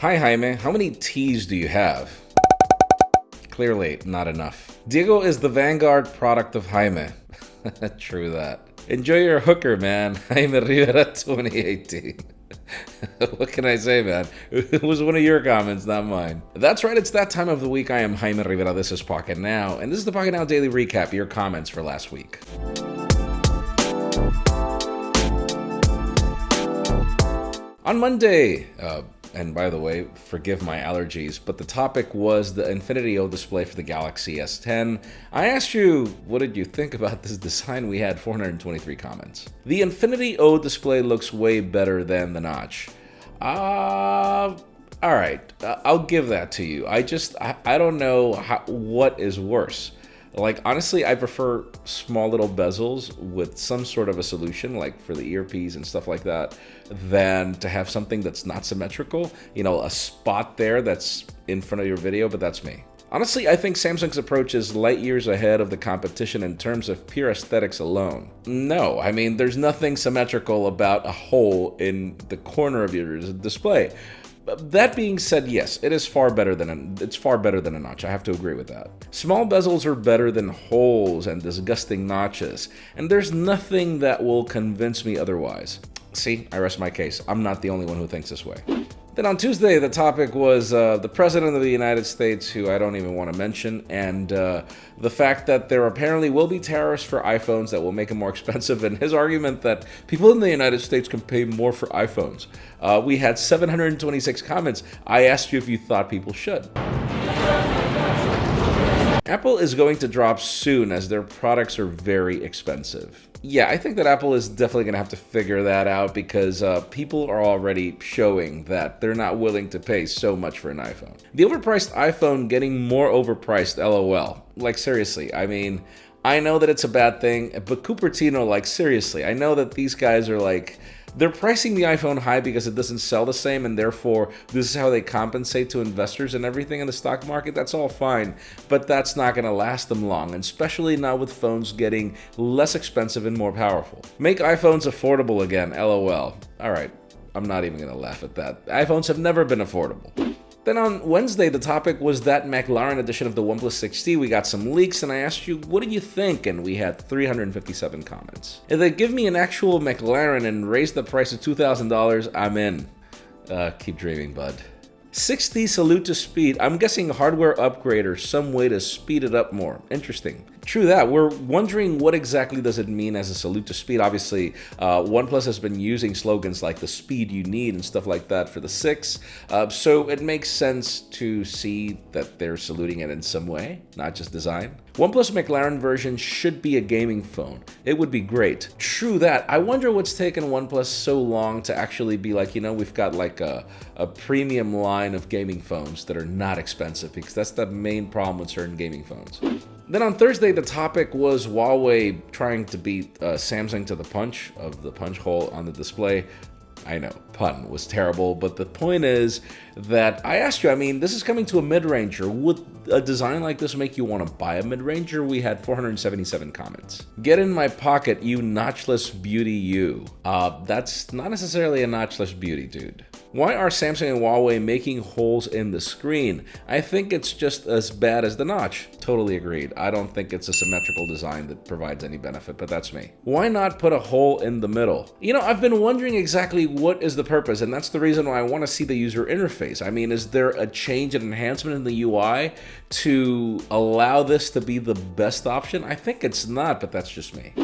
Hi Jaime, how many T's do you have? Clearly, not enough. Diego is the vanguard product of Jaime. True that. Enjoy your hooker, man. Jaime Rivera 2018. What can I say, man? It was one of your comments, not mine. That's right, it's that time of the week. I am Jaime Rivera, this is Pocketnow, and this is the Pocketnow Daily Recap, your comments for last week. On Monday, and by the way, forgive my allergies, but the topic was the Infinity O display for the Galaxy S10. I asked you, what did you think about this design? We had 423 comments. The Infinity O display looks way better than the notch. Alright, I'll give that to you. I don't know what is worse. Like, honestly, I prefer small little bezels with some sort of a solution, like for the earpiece and stuff like that, than to have something that's not symmetrical. You know, a spot there that's in front of your video, but that's me. Honestly, I think Samsung's approach is light years ahead of the competition in terms of pure aesthetics alone. No, I mean, there's nothing symmetrical about a hole in the corner of your display. That being said, yes, it is far better than a notch. I have to agree with that. Small bezels are better than holes and disgusting notches, and there's nothing that will convince me otherwise. See, I rest my case. I'm not the only one who thinks this way. Then on Tuesday, the topic was the President of the United States, who I don't even want to mention, and the fact that there apparently will be tariffs for iPhones that will make them more expensive, and his argument that people in the United States can pay more for iPhones. We had 726 comments. I asked you if you thought people should. Apple is going to drop soon as their products are very expensive. Yeah, I think that Apple is definitely going to have to figure that out because people are already showing that they're not willing to pay so much for an iPhone. The overpriced iPhone getting more overpriced, LOL. Like, seriously, I mean, I know that it's a bad thing, but Cupertino, like, seriously, I know that these guys are like, they're pricing the iPhone high because it doesn't sell the same, and therefore this is how they compensate to investors and everything in the stock market. That's all fine, but that's not going to last them long, and especially not with phones getting less expensive and more powerful. Make iPhones affordable again, LOL. Alright, I'm not even going to laugh at that. iPhones have never been affordable. Then on Wednesday, the topic was that McLaren edition of the OnePlus 6T. We got some leaks, and I asked you, what did you think? And we had 357 comments. If they give me an actual McLaren and raise the price to $2,000, I'm in. Keep dreaming, bud. 6T salute to speed. I'm guessing hardware upgrade or some way to speed it up more. Interesting. True that. We're wondering what exactly does it mean as a salute to speed. Obviously, OnePlus has been using slogans like the speed you need and stuff like that for the 6. So it makes sense to see that they're saluting it in some way, not just design. OnePlus McLaren version should be a gaming phone. It would be great. True that. I wonder what's taken OnePlus so long to actually be like, you know, we've got like a premium line of gaming phones that are not expensive, because that's the main problem with certain gaming phones. Then on Thursday, the topic was Huawei trying to beat Samsung to the punch of the punch hole on the display. I know, pun was terrible, but the point is that I asked you, I mean, this is coming to a mid-ranger. Would a design like this make you want to buy a mid-ranger? We had 477 comments. Get in my pocket, you notchless beauty, you. That's not necessarily a notchless beauty, dude. Why are Samsung and Huawei making holes in the screen? I think it's just as bad as the notch. Totally agreed. I don't think it's a symmetrical design that provides any benefit, but that's me. Why not put a hole in the middle? You know, I've been wondering exactly what is the purpose, and that's the reason why I want to see the user interface. I mean, is there a change and enhancement in the UI to allow this to be the best option? I think it's not, but that's just me.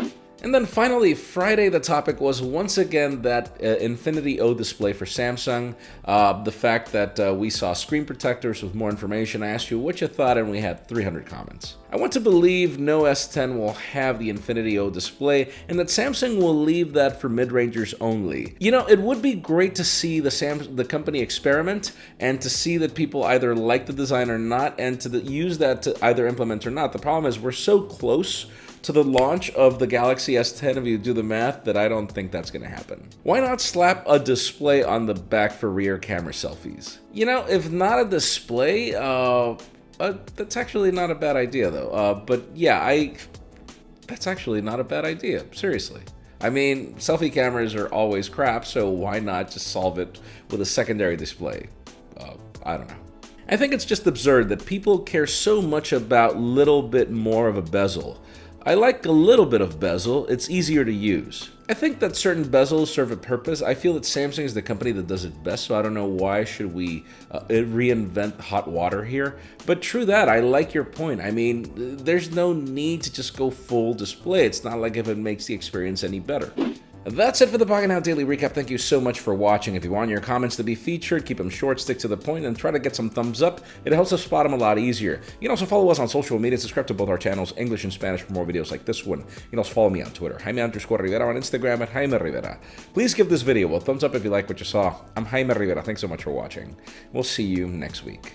And then finally, Friday, the topic was once again that Infinity O display for Samsung. The fact that we saw screen protectors with more information. I asked you what you thought, and we had 300 comments. I want to believe no S10 will have the Infinity O display, and that Samsung will leave that for mid-rangers only. You know, it would be great to see the company experiment, and to see that people either like the design or not, and to use that to either implement or not. The problem is we're so close to the launch of the Galaxy S10, if you do the math, that I don't think that's going to happen. Why not slap a display on the back for rear camera selfies? You know, if not a display, that's actually not a bad idea though. But yeah, that's actually not a bad idea, seriously. I mean, selfie cameras are always crap, so why not just solve it with a secondary display? I don't know. I think it's just absurd that people care so much about little bit more of a bezel. I like a little bit of bezel, it's easier to use. I think that certain bezels serve a purpose. I feel that Samsung is the company that does it best, so I don't know why should we reinvent hot water here. But true that, I like your point. I mean, there's no need to just go full display. It's not like if it makes the experience any better. That's it for the Pocketnow Daily Recap. Thank you so much for watching. If you want your comments to be featured, keep them short, stick to the point, and try to get some thumbs up. It helps us spot them a lot easier. You can also follow us on social media. Subscribe to both our channels, English and Spanish, for more videos like this one. You can also follow me on Twitter, Jaime_Rivera, on Instagram at Jaime Rivera. Please give this video a thumbs up if you like what you saw. I'm Jaime Rivera. Thanks so much for watching. We'll see you next week.